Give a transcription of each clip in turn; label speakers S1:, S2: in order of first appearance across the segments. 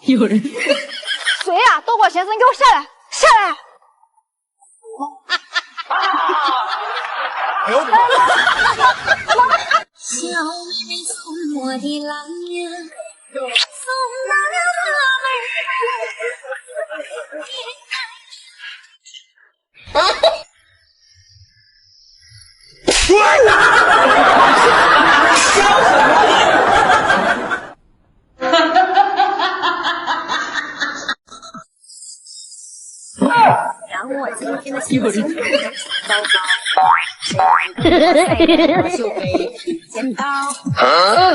S1: 有人。
S2: 谁呀？多管闲事，你给我下来！下来！
S3: 哎呦我的妈！
S4: 小妹妹从我的郎呀，送到了让我今天的心情糟糕，谁就被见到，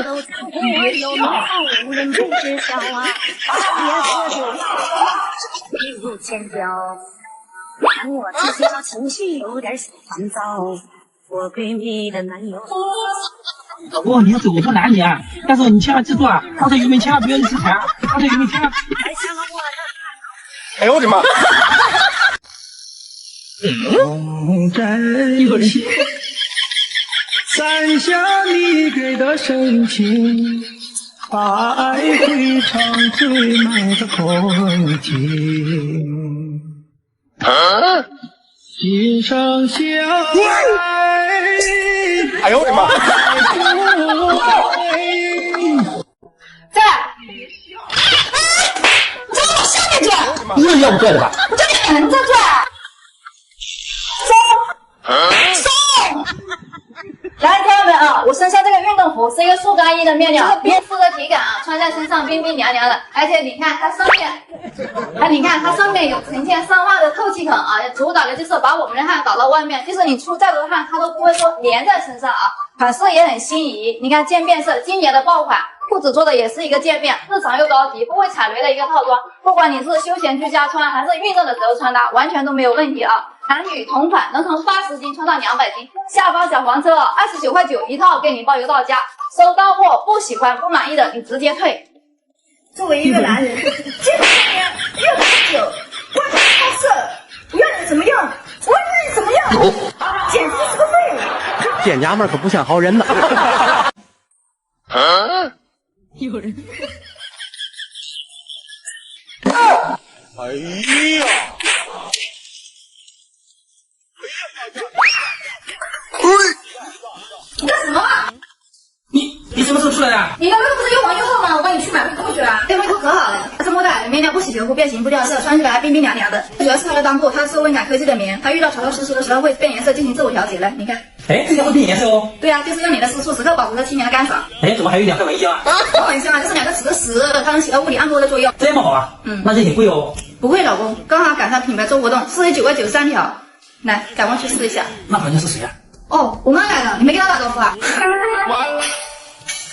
S4: 都在我有名号，无人不知晓啊！别喝酒，一如前标，让我今天情绪有点小烦躁。我闺蜜的男友。
S5: 老公，你要走我不拦你啊，但是你千万记住啊，刚才渔民千万不要去吃钱，刚才渔民千万。
S3: 哎呦我的妈！
S5: 有人。
S6: 散下你给的深情，把爱绘成最美的风景。心上相爱。
S3: 哎呦我的妈！
S2: 在，你怎么往下面转？
S5: 你也要不拽的吧？
S2: 我叫你横着转。松。来，朋友们啊，我身上这个运动服是一个速干衣的面料，别适合体感啊，穿在身上冰冰凉凉的。而且你看它上面，你看它上面有成千上万的透气孔啊，主打的就是把我们的汗导到外面，就是你出再多的汗，它都不会说粘在身上啊。款式也很心仪，你看渐变色，今年的爆款。裤子做的也是一个渐变，日常又高级，不会踩雷的一个套装。不管你是休闲居家穿，还是运动的时候穿搭，完全都没有问题啊。男女同款，能从80斤穿到200斤。下方小黄车29.9块一套，给你包邮到家。收到货不喜欢不满意的，你直接退。作为一个男人，这么多年越喝酒，外面好色，不要你怎么样？我要你怎么样？简直是个废物！
S3: 这娘们可不像好人呐。
S1: 有人。
S3: 哎呀！
S2: 你干什么啊？
S5: 你什么时候出来的？
S2: 你刚刚不是又忙又厚吗？我帮你去买卫裤去了。这卫裤可好了，它是莫代尔的面料，不起球不变形不掉色，穿起来冰冰凉凉的。主要是它的裆部，它是温感科技的棉，它遇到潮潮湿湿的时候会变颜色进行自我调节的。你看，
S5: 哎，这个会变颜色哦。
S2: 对啊，就是让你的私处时刻保持着清凉的干爽。
S5: 哎，怎么还有2块1啊？
S2: 不好意思啊，这是2个磁石，它能起到物理按摩的作用。
S5: 这么好啊？那这挺贵哦。
S2: 不会，老公，刚好赶上品牌做活动，49.9块3条。来，赶快去试一下。
S5: 那好像是谁啊？
S2: 哦，我妈来了，你没跟她打招呼啊？
S3: 完了，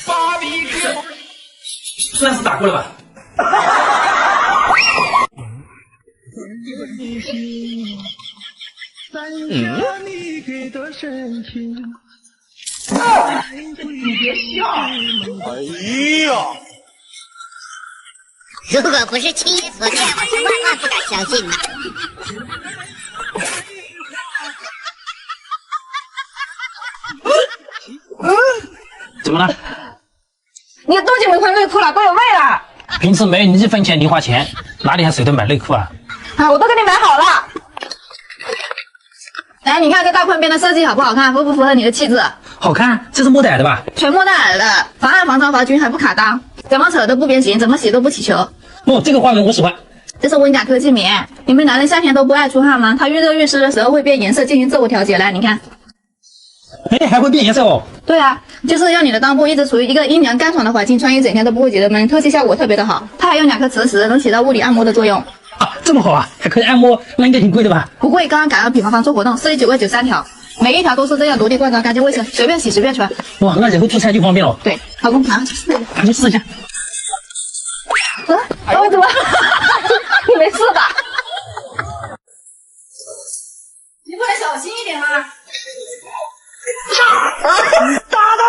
S3: 芭比 Q。
S5: 算是打过了吧。
S6: 你给的深情。
S3: 你别笑。哎呀！
S4: 如果不是亲眼所见，我是万万不敢相信的。
S5: 怎么了？
S2: 你多久没换内裤了？都有味了。
S5: 平时没1分钱零花钱，哪里还舍得买内裤啊？
S2: 啊，我都给你买好了。来，你看这大宽边的设计好不好看？符不符合你的气质？
S5: 好看，这是莫代尔的吧？
S2: 全莫代尔的，防汗、防潮、防菌，还不卡裆，怎么扯都不变形，怎么洗都不起球。
S5: 哦，这个花纹我喜欢。
S2: 这是温感科技棉，你们男人夏天都不爱出汗吗？它遇热遇湿的时候会变颜色进行自我调节。来，你看。
S5: 哎，还会变颜色哦。
S2: 对啊，就是让你的裆部一直处于一个阴凉干爽的环境，穿一整天都不会觉得闷，透气效果特别的好。它还有2颗磁石，能起到物理按摩的作用。
S5: 啊，这么好啊，还可以按摩，那应该挺贵的吧？
S2: 不贵，刚刚赶上品牌方做活动，49.9块3条，每一条都是这样独立灌装，干净卫生，随便洗随便穿。
S5: 哇，那以后出差就方便了。
S2: 对，老公，马上去试一下。
S5: 赶紧试一下。
S2: 我怎么？你没事吧？你不能小心一点吗？
S3: 打他！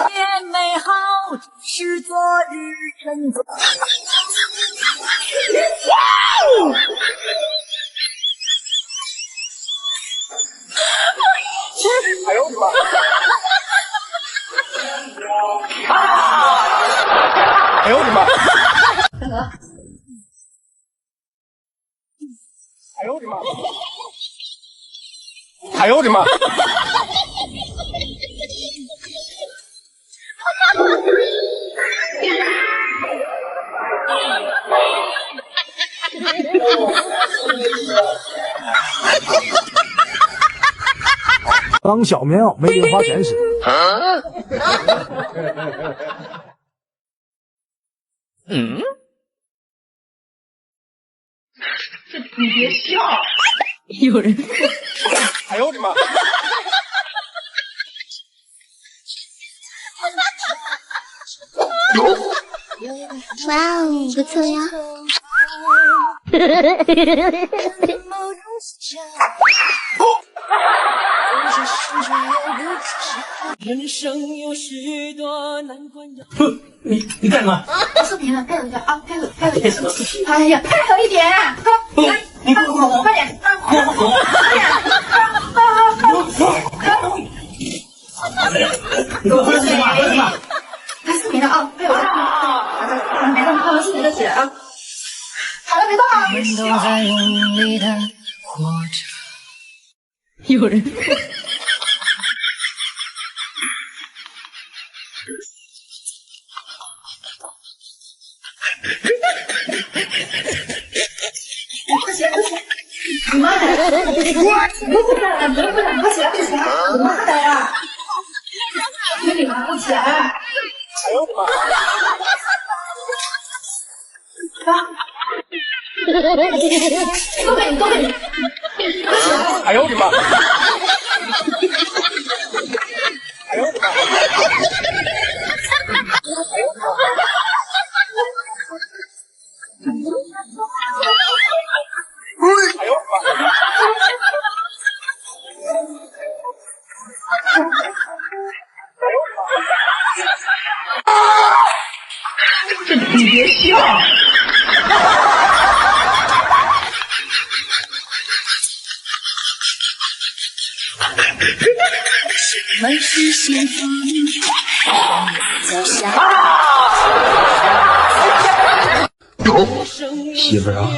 S4: 天美好。是昨日晨钟。
S3: 哎呦我的妈！哎呦我的妈！哎呦我的妈！哎呦我的妈！
S7: 当小棉袄没零花钱时，
S3: 你别笑！
S1: 有人。
S3: 哎呦我的妈！
S4: 哇哦，不错呀！
S6: 人生有许多难关要。
S5: 你干什么？
S2: 拍视频了，配合一下啊，配合一下。
S5: 什么视频？
S2: 哎呀，配合一点，
S5: 你给我
S2: 快点，快点，
S5: 你给我回来干嘛？
S2: 拍视频了啊，配合一下，别动，拍完视频再起来啊。好了，别动啊。
S6: 人都在用力的活着。
S1: 有人。
S2: 快起来，快起来！你妈来了！你不能快起来，快起来！你妈来了！你妈不起来！
S3: 哎呦我的妈！
S2: 都给你，都给你！
S3: 哎呦我的妈！哎呦我的妈！
S5: 你别笑！
S4: 们是幸福脚下。
S8: 媳妇儿啊，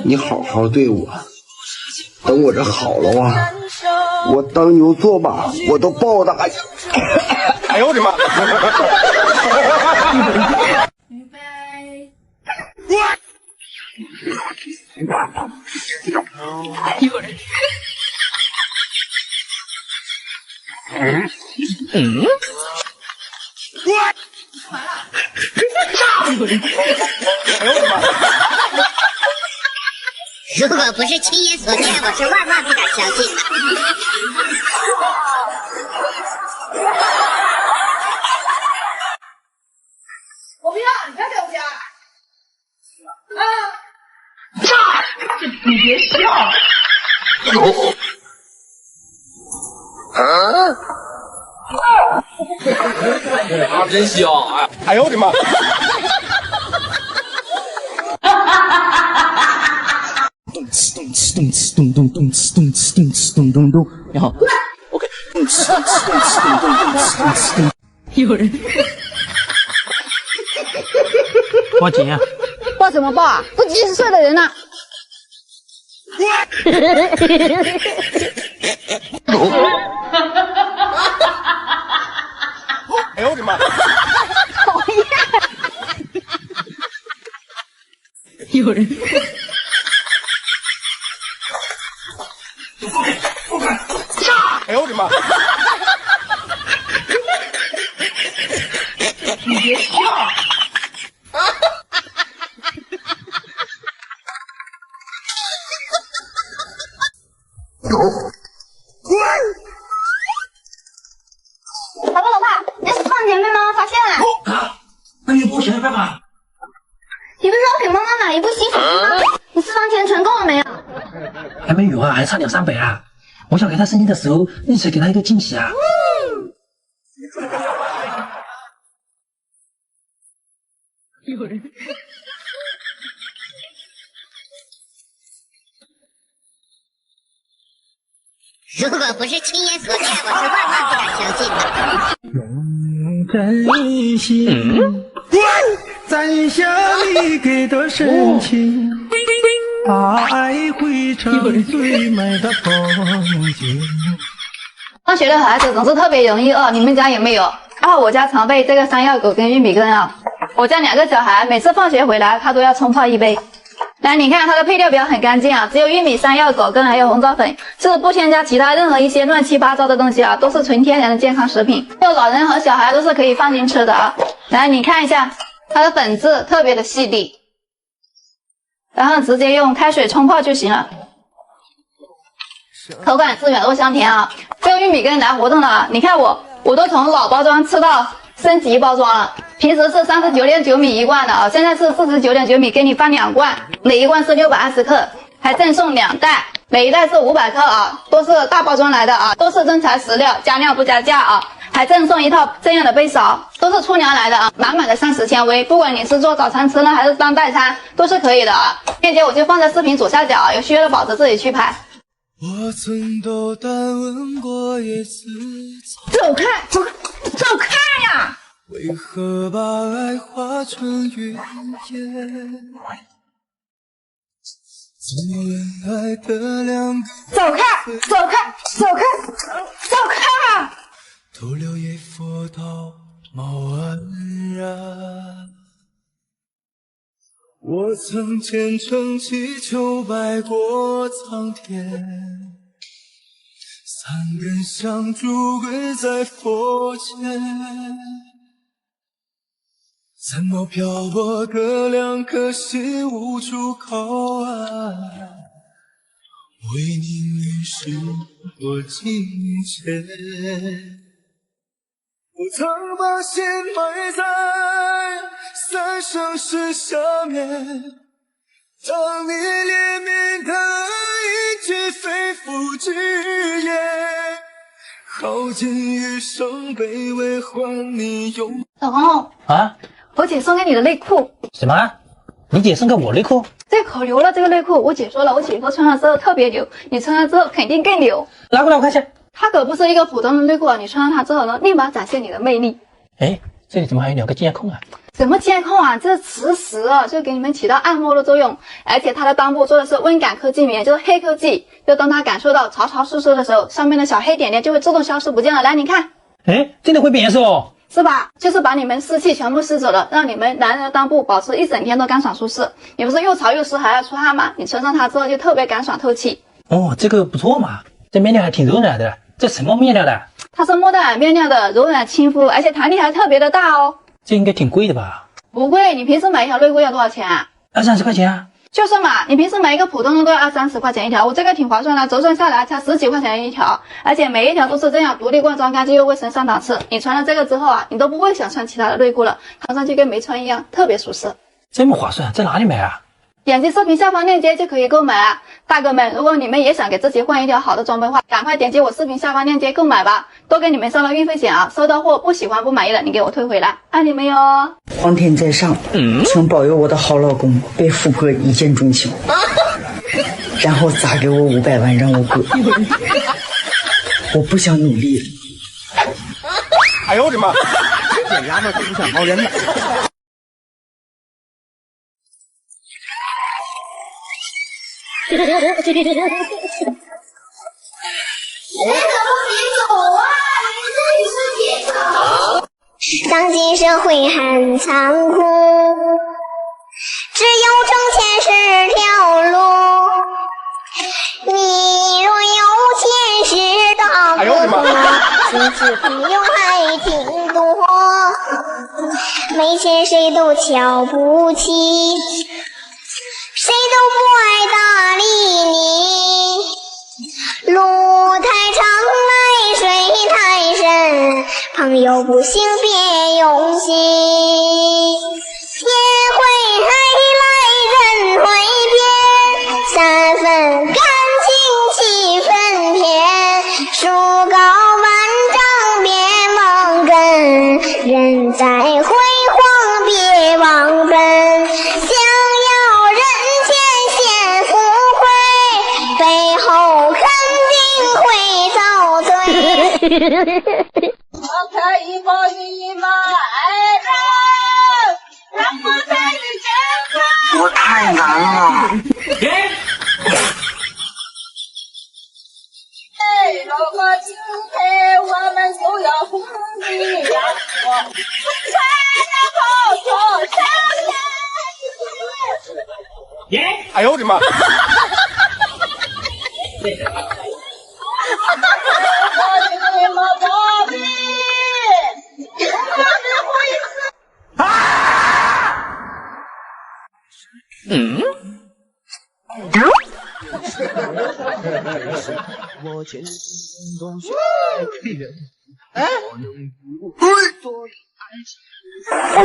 S8: 你好好对我，等我这好了啊，我当牛做马，我都报答你。
S3: 哎呦我的妈！
S2: 预备。
S1: 有人。
S9: 如果不是亲眼所见，我是万万不敢相信的。
S2: 我不要，你不要在我家。
S5: 你别笑！
S3: 啊，真香！哎呦我的妈！
S5: 动次动次动次动动动次动次动次动动动，你好 ，OK， 动次动次动次动动动次动次动。
S1: 有人。
S5: 报警啊！
S2: 报什么报啊？都几十岁的人了。
S3: 哎呦我的妈！
S1: 有人。
S3: 哎呦我的妈！
S5: 你别笑！
S4: 老爸，你是放钱被妈妈发现了。
S5: 啊，那你有保险的办法？
S4: 你不是说给妈妈买一部新手机吗？你私房钱存够了没有？
S5: 还没有啊，还差200-300啊！我想给他生日的时候，一起给他一个惊喜啊！
S1: 有人。
S9: 如果不是亲眼所见，我是万万不敢相信的。
S6: 真心攒下你给的深情，爱会成最美的风景。
S2: 上学的孩子总是特别容易饿，你们家有没有？我家常备这个山药果跟玉米羹啊。我家2个小孩每次放学回来，他都要冲泡1杯。来，你看它的配料表很干净啊，只有玉米、山药、果羹还有红枣粉，是不添加其他任何一些乱七八糟的东西啊，都是纯天然的健康食品，就老人和小孩都是可以放心吃的啊。来，你看一下它的粉质特别的细腻，然后直接用开水冲泡就行了，口感是软糯香甜啊。这个玉米羹来活动了啊，你看我都从老包装吃到升级包装了。平时是39.9米1罐的啊，现在是49.9米，给你发2罐，每一罐是620克，还赠送2袋，每一袋是500克啊，都是大包装来的啊，都是真材实料，加量不加价啊，还赠送一套这样的杯勺，都是粗粮来的啊，满满的膳食纤维，不管你是做早餐吃呢，还是当代餐，都是可以的啊。链接我就放在视频左下角，有需要的宝子自己去拍。
S6: 我曾斗胆问过叶子
S2: 走开，走开，走开呀！
S6: 为何把爱化成云烟？只愿爱的2个
S2: 走开，走开，走开，走开啊！
S6: 徒留一佛道貌安然。我曾虔诚祈求拜过苍天，3根香烛跪在佛前，怎么漂泊的2颗心无处靠岸？为你于是多金钱，我曾把心埋在3生石下面，当你怜悯的一句肺腑之言，耗尽余生卑微换你拥。
S2: 老公
S10: 啊，
S2: 我姐送给你的内裤。
S10: 什么？你姐送给我内裤？
S2: 这可牛了，这个内裤我姐说了，我姐夫穿上之后特别牛，你穿上之后肯定更牛。
S10: 拿过来我看一下。
S2: 它可不是一个普通的内裤啊，你穿上它之后呢，立马展现你的魅力。
S10: 哎，这里怎么还有2个监控啊？
S2: 什么监控啊？这是磁石啊，就给你们起到按摩的作用，而且它的裆部做的是温感科技棉，就是黑科技，就当它感受到潮潮湿湿的时候，上面的小黑点点就会自动消失不见了。来，你看，
S10: 哎，真的会变颜色哦。
S2: 是吧？就是把你们湿气全部吸走了，让你们男人的裆部保持一整天都干爽舒适。你不是又潮又湿还要出汗吗？你穿上它之后就特别干爽透气。
S10: 哦，这个不错嘛，这面料还挺柔软的。这什么面料的？
S2: 它是莫代尔面料的，柔软亲肤，而且弹力还特别的大哦。
S10: 这应该挺贵的吧？
S2: 不贵，你平时买一条内裤要多少钱啊
S10: ？20-30块钱啊。
S2: 就是嘛，你平时买一个普通的都要20-30块钱一条，我这个挺划算的，折算下来才10几块钱一条，而且每一条都是这样独立灌装，干净又卫生上档次。你穿了这个之后啊，你都不会想穿其他的内裤了，穿上去跟没穿一样，特别舒适。
S10: 这么划算，在哪里买啊？
S2: 点击视频下方链接就可以购买啊！大哥们，如果你们也想给自己换一条好的装备的话，赶快点击我视频下方链接购买吧！多给你们上了运费险啊！收到货不喜欢不满意的，你给我退回来，爱你们哟！
S11: 皇天在上，请保佑我的好老公被富婆一见钟情，然后砸给我500万让我滚！我不想努力了。
S3: 哎呦我的妈！
S5: 这丫头不想熬人了。
S9: 当今社会很残酷，只有挣钱是条路。你若有钱是大哥哥，亲戚朋友还挺多，没钱谁都瞧不起，谁都不爱搭理你。路太长来水太深，朋友不行别用心。天会黑来人会变，3分感情7分甜。树高万丈别忘根，人在辉煌别忘本。
S2: 开一把一把爱人，让我带你见他。
S8: 我太难了。
S2: 如果今天我们就要红你呀，我才能好做相见。
S3: 哎呦我的妈！
S9: 我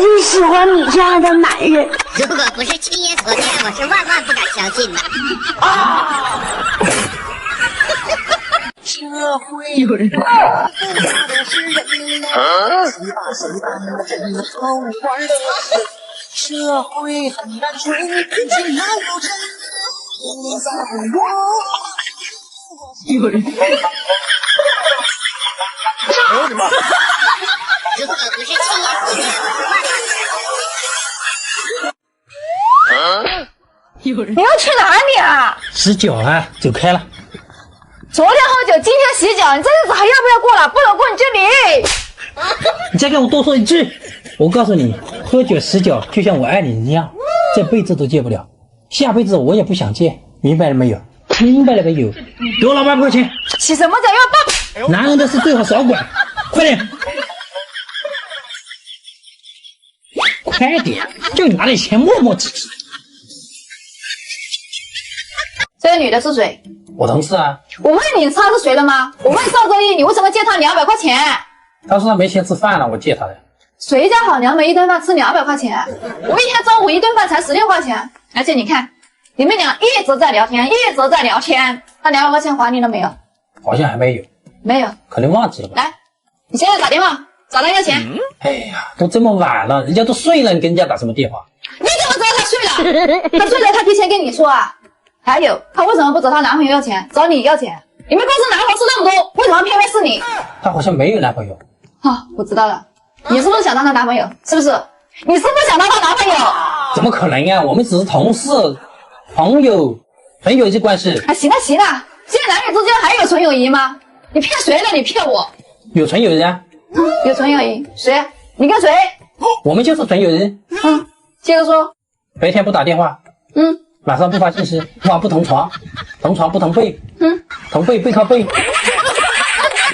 S9: 就喜欢你这样的男人。
S12: 如果不是亲眼所见，我是万万不敢相信的。
S1: 有人。
S6: 社会很单纯，竟然有着你在我。
S1: 有人。
S3: 哎呦我的妈！
S12: 如果不是亲眼所见，我是万万不敢。
S1: 有人。
S2: 你要去哪里啊？
S10: 洗脚啊，走开了。
S2: 昨天喝酒，今天洗脚，你这日子还要不要过了？不能过你就离。
S10: 你再跟我多说一句，我告诉你，喝酒洗脚就像我爱你一样，这辈子都戒不了，下辈子我也不想戒，明白了没有？明白了没有？给我老800块钱。
S2: 洗什么脚要
S10: 男人的事最好少管，快点，快点，就拿点钱磨磨唧唧。
S2: 这个女的是谁？
S10: 我同事啊。
S2: 我问你，她是谁的吗？我问邵周一，你为什么借她200块钱？
S10: 他说他没钱吃饭了，我借他的。
S2: 谁家好娘们一顿饭吃200块钱？我一天中午一顿饭才16块钱，而且你看，你们俩一直在聊天，一直在聊天，那200块钱还你了没有？
S10: 好像还没有。
S2: 没有，
S10: 可能忘记了吧。
S2: 来，你现在打电话找他要钱。
S10: 哎呀，都这么晚了，人家都睡了，你跟人家打什么电话？
S2: 你怎么知道他睡了？他睡了，他提前跟你说啊。还有，他为什么不找她男朋友要钱，找你要钱？你们公司男同事那么多，为什么偏偏是你？
S10: 他好像没有男朋友。
S2: 啊，我知道了，你是不是想当她男朋友？是不是？你是不是想当她男朋友？
S10: 怎么可能呀？我们只是同事、朋友，纯友谊关系。
S2: 啊，行了行了，现在男女之间还有纯友谊吗？你骗谁了？你骗我？
S10: 有纯友谊啊？
S2: 有纯友谊？谁？你跟谁？
S10: 我们就是纯友谊。
S2: 接着说。
S10: 白天不打电话。晚上不发信息，晚不同床，同床不同被。同被背靠背。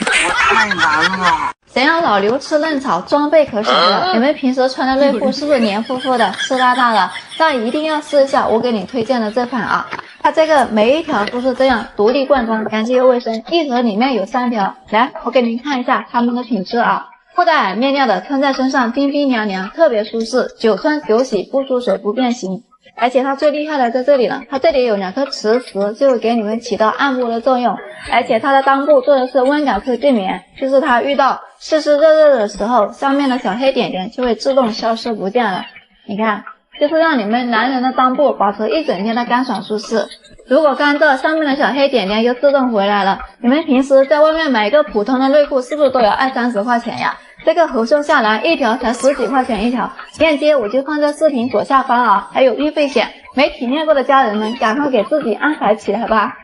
S8: 太难了。
S2: 想要老刘吃嫩草，装备可省了。你们平时穿的内裤是不是黏糊糊的、湿哒哒的？那一定要试一下我给你推荐的这款啊！它这个每一条都是这样独立灌装，干净又卫生。一盒里面有3条，来，我给您看一下它们的品质啊。不带面料的，穿在身上冰冰凉凉，特别舒适，久穿久洗，不出水不变形。而且它最厉害的在这里了，它这里有2颗磁石，就会给你们起到按摩的作用。而且它的裆部做的是温感式净棉，就是它遇到湿湿热热的时候，上面的小黑点点就会自动消失不见了。你看，就是让你们男人的裆部保持一整天的干爽舒适。如果干燥，上面的小黑点点又自动回来了。你们平时在外面买一个普通的内裤，是不是都要20-30块钱呀？这个合收下来一条才10几块钱一条，链接我就放在视频左下方啊，还有运费险，没体验过的家人们赶快给自己安排起来吧。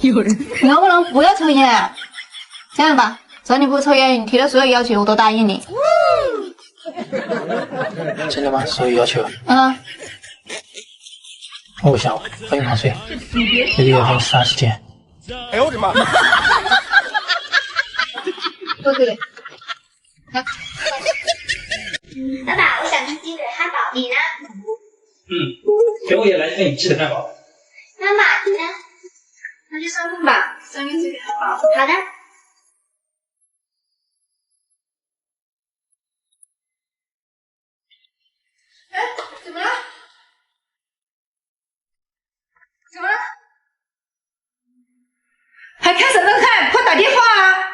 S1: 有人
S2: 能不能不要抽烟？这样吧，只要你不抽烟，你提的所有要求我都答应你。
S10: 真的吗？所有要求？我想分房睡，1个月分30天。
S3: 哎呦我的妈！
S2: 对。
S9: 爸爸，我想吃鸡腿汉堡，你呢？
S10: 给我也来一份鸡腿汉堡。
S9: 妈妈，你呢？
S2: 那就3份吧，3个鸡腿汉堡。
S9: 好的。
S2: 哎，怎么了？怎么了？还看什么看？快打电话啊！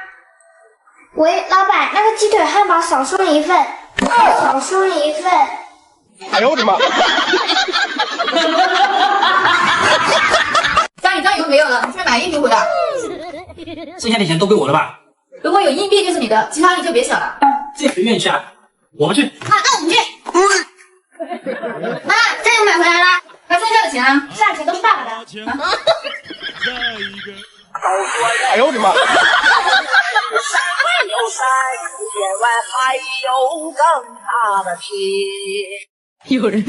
S9: 喂，老板，那个鸡腿汉堡少送1份，少送1份。
S3: 哎呦我的妈！
S2: 家里账有没有了？你去买衣服回来。
S10: 剩下的钱都归我了吧？
S2: 如果有硬币就是你的，其他人就别想了。
S10: 这谁愿意去啊？我不去。
S12: 那我们去。妈，这又买回来了。
S2: 那剩下的钱啊？
S12: 剩下钱都是爸爸的。
S3: 哎呦我的妈！
S4: 山外有山，天外还有更大的天。
S1: 有人。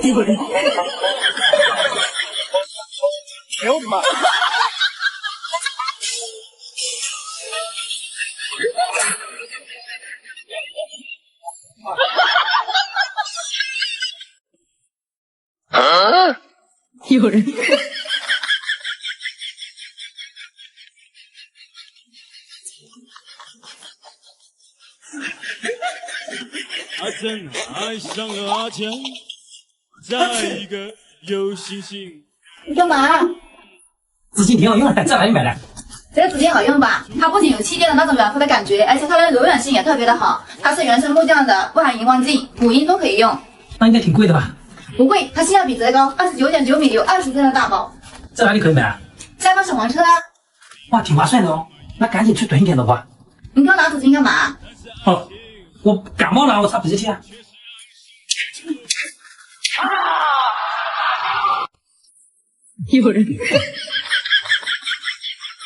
S1: 有人。
S3: 哎呦我的妈！
S1: 有人。
S6: 阿珍爱上了阿强，再一个有星星。
S2: 你干嘛？
S10: 纸巾挺好用的，在哪里买的？
S2: 这个纸巾好用吧？它不仅有气垫的那种软乎的感觉，而且它的柔软性也特别的好。它是原生木匠的，不含荧光剂，母婴都可以用。
S10: 那应该挺贵的吧？
S2: 不贵，它性价比贼高，29.9米有20寸的大包。
S10: 在哪里可以买啊？
S2: 下方小黄车啊。
S10: 哇，挺划算的哦。那赶紧去囤一点的话。
S2: 你刚拿纸巾干嘛？
S10: 哦，我感冒了，我擦鼻涕啊。
S1: 有人。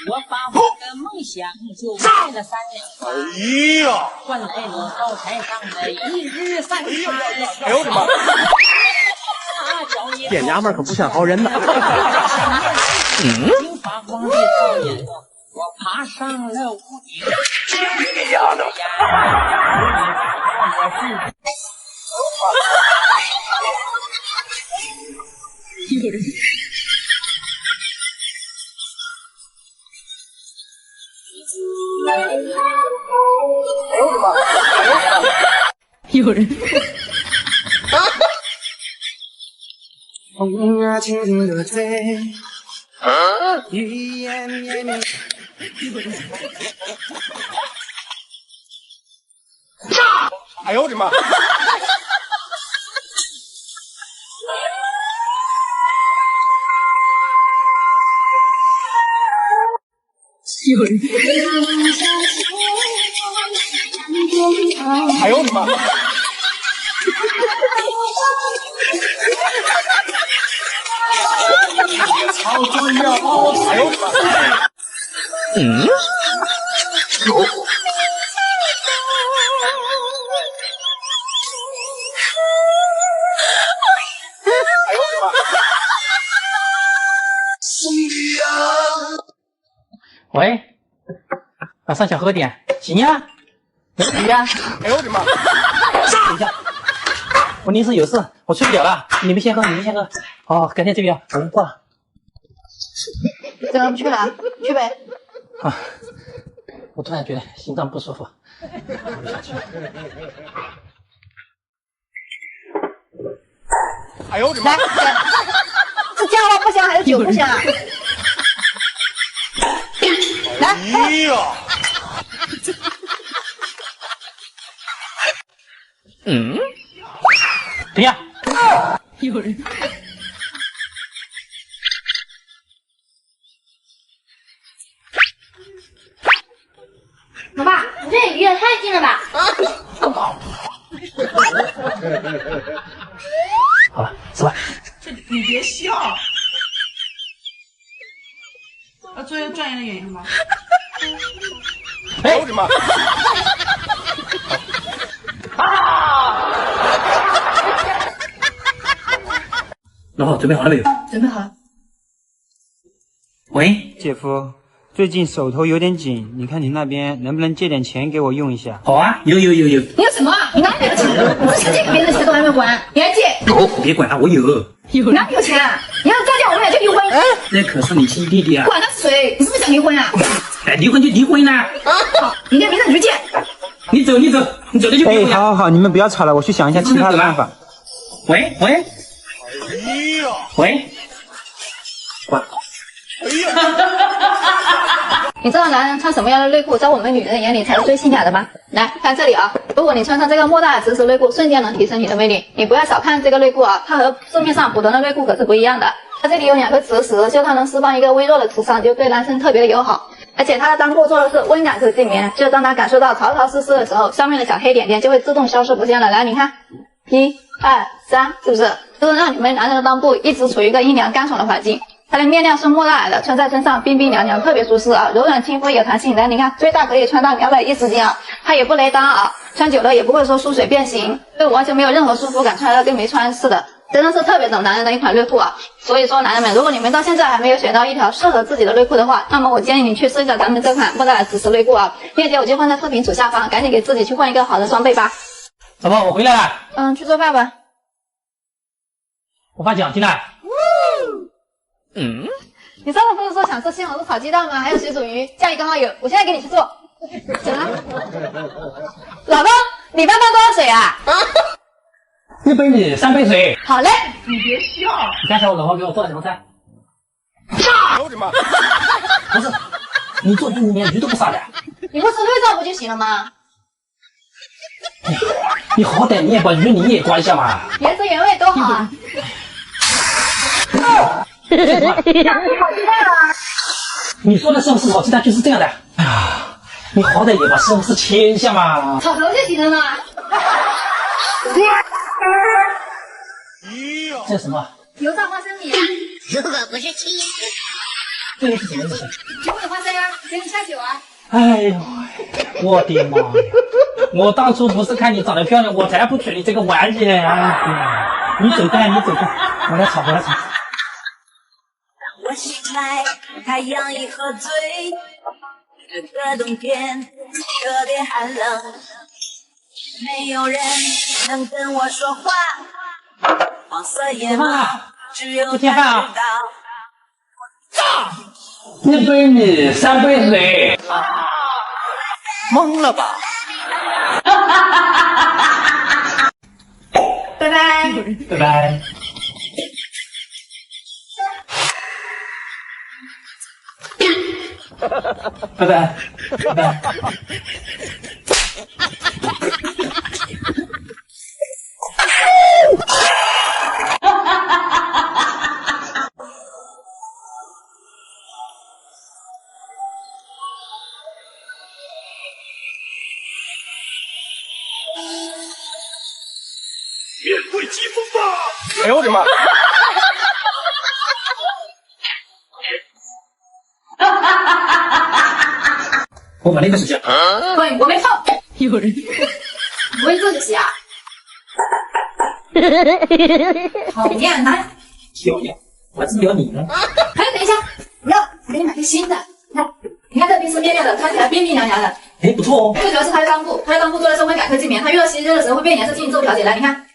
S4: 我把我的梦想就卖了3年。
S3: 哎呀！
S4: 换来了灶台上的一日三餐。
S3: 哎呦我的妈！
S5: 店娘们可不像好人呐。
S4: 金发光的少年，我爬上了屋顶。
S5: 这丫的！
S1: 有人。有人。
S6: 风啊，轻轻地吹，雨也绵绵。
S3: 哎呦我的妈！
S1: 有人。
S3: 哎呦我的妈！好专业哦！哎呦我的妈！
S10: 喂，晚上想喝点？行呀，没问题呀。
S3: 哎呦我的妈！
S10: 等一下，我临时有事，我去不了了。你们先喝，你们先喝。哦，改天这边我们挂了。
S2: 怎么不去了？去呗。
S10: 啊，我突然觉得心脏不舒服，喝不下去了。
S3: 哎呦我的妈！
S2: 来，是酱花不香还是酒不香啊？来，
S3: 哎呀！
S10: 等一下，
S1: 有人。
S12: 老爸，你这离得太近了吧？
S10: 好了，吃饭。
S13: 你别笑。作为专业的演员吗？
S3: 哎呦我的妈！
S10: 老婆准备好了没有？
S2: 准备好了。
S10: 喂，
S14: 姐夫，最近手头有点紧，你看你那边能不能借点钱给我用一下？
S10: 好啊，有。
S2: 你有什么啊？你哪里来的钱？我之前借给别人的钱都还没还，你还借？
S10: 别管他，我有。
S2: 哪里有钱啊？你要再借我们俩就离婚。
S10: 那可是你亲弟弟啊！
S2: 管他是谁？你是不是想离婚啊？
S10: 哎，离婚就离婚啦。
S2: 好，明天你去借。
S10: 你走了就别回来。
S14: 好，你们不要吵了，我去想一下其他的办法。
S10: 喂，
S3: 哎呀！
S10: 喂，挂。
S3: 哎呀！
S2: 你知道男人穿什么样的内裤在我们女人眼里才是最性感的吗？来看这里啊，如果你穿上这个莫大的直丝内裤，瞬间能提升你的魅力。你不要小看这个内裤啊，它和市面上普通的内裤可是不一样的。它这里有2颗磁石，就它能释放一个微弱的磁场，就对男生特别的友好。而且它的裆部做的是温感科技棉，就当他感受到潮潮湿湿的时候，上面的小黑点点就会自动消失不见了。来，你看，1、2、3，是不是？就是让你们男人的裆部一直处于一个阴凉干爽的环境。它的面料是莫大耳的，穿在身上冰冰凉凉，特别舒适啊，柔软亲肤有弹性。来，你看，最大可以穿到210斤啊，它也不勒裆啊，穿久了也不会说缩水变形，对我完全没有任何束缚感，穿了跟没穿似的，真的是特别懂男人的一款内裤啊。所以说，男人们，如果你们到现在还没有选到一条适合自己的内裤的话，那么我建议你去试一下咱们这款莫大耳直丝内裤啊，链接我就放在视频左下方，赶紧给自己去换一个好的装备吧。
S10: 老婆，我回来了。
S2: 去做饭吧。
S10: 我发奖金了。
S2: 你上次不是说想吃西红柿炒鸡蛋吗？还有水煮鱼，加一个蚝油，我现在给你去做。怎么了？老公，你半多少水啊
S10: 1杯米，3杯水。
S2: 好嘞。
S13: 你别笑。
S10: 你看一下我老婆给我做的什么菜？
S3: 哎呦我的妈！
S10: 不是，你做鱼里面鱼都不杀的。
S2: 你不吃绿豆不就行了吗？
S10: 你好歹你也把鱼你也刮一下嘛。
S2: 原汁原味多好啊！
S10: 这什么？你说的西红柿炒鸡蛋就是这样的。哎呀，你好歹也把西红柿切一下嘛。
S2: 炒熟就行了嘛。
S10: 这是什么？
S2: 油炸花生米。
S12: 如果不是亲
S10: 这个是什么意思？
S2: 酒鬼花生啊，给你下酒啊。
S10: 哎呦，我的妈呀！我当初不是看你长得漂亮，我才不娶你这个玩意呢。哎，你走开，你走开，我来炒，我来炒。
S15: 我醒来，太阳已喝醉，这个冬天特别寒冷，没有人能跟我说话，黄色夜幕只有他知道。
S10: 1杯米，3杯水。
S5: 懵了吧？
S2: 拜拜。
S10: 拜拜。拜拜，拜拜。
S3: 免费疾风吧！哎呦我的妈！
S10: 我把那个洗下。
S2: 对，我没碰。
S1: 有人。
S2: 不会自己洗啊？讨厌，来。
S10: 漂亮，我还治不了你呢。
S2: 哎，等一下，不要，我给你买个新的。你看这冰是面料的，穿起来冰冰凉凉的。
S10: 哎，不错哦。
S2: 最主要是它的裆部，它的裆部做的是温感科技棉，它遇到吸热的时候会变颜色进行自我调节。来，你看。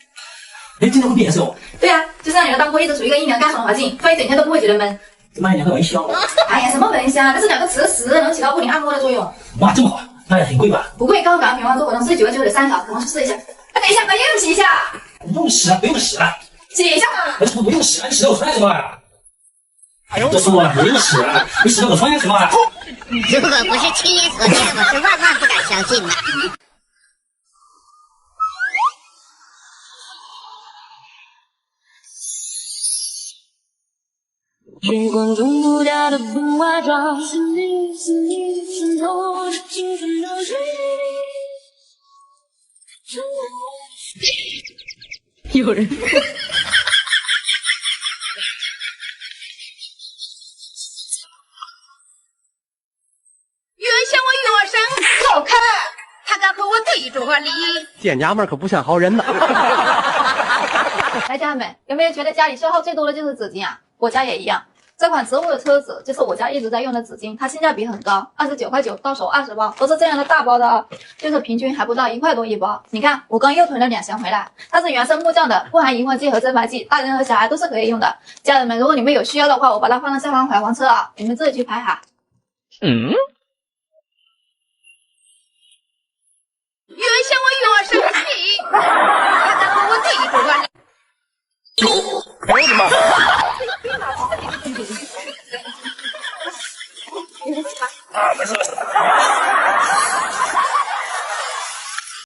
S10: 哎，真的会变颜色哦。
S2: 对啊，就是让你的裆部一直处于一个阴凉干爽的环境，穿一整天都不会觉得闷。
S10: 妈呀，2个蚊香。
S2: 哎呀，什么蚊香？这是2个磁石，能起到物理按摩的作用。
S10: 哇，这么好，那也很贵吧？不
S2: 贵，高档品王做活动49.9的3条，赶快去试一下。哎，等一下，把烟洗一下。
S10: 不用洗了，不用洗了。
S2: 洗一下嘛。
S10: 我说不用洗了，你洗了我穿什么啊？哎呦，我说了不用洗了，你洗了我穿什么啊？
S12: 如果不是亲眼所见，我是万万不敢相信的。
S15: 月光中不掉的bun花妆，是你渗透着青春的水
S1: 滴。有人。
S12: 原先我月生好看，他敢和我对着理。
S5: 见娘们可不像好人呐。
S2: 来，家人们，有没有觉得家里消耗最多的就是纸巾啊？我家也一样。这款植物的车纸就是我家一直在用的纸巾，它性价比很高，29.9块，到手20包，都是这样的大包的啊，就是平均还不到1块多一包。你看，我刚又囤了2箱回来，它是原生木匠的，不含银黄剂和增白剂，大人和小孩都是可以用的。家人们，如果你们有需要的话，我把它放到下方海皇车啊，你们自己去拍哈。
S12: 原先我生气，他敢和我对着理。
S3: 哎呦我的妈！没事。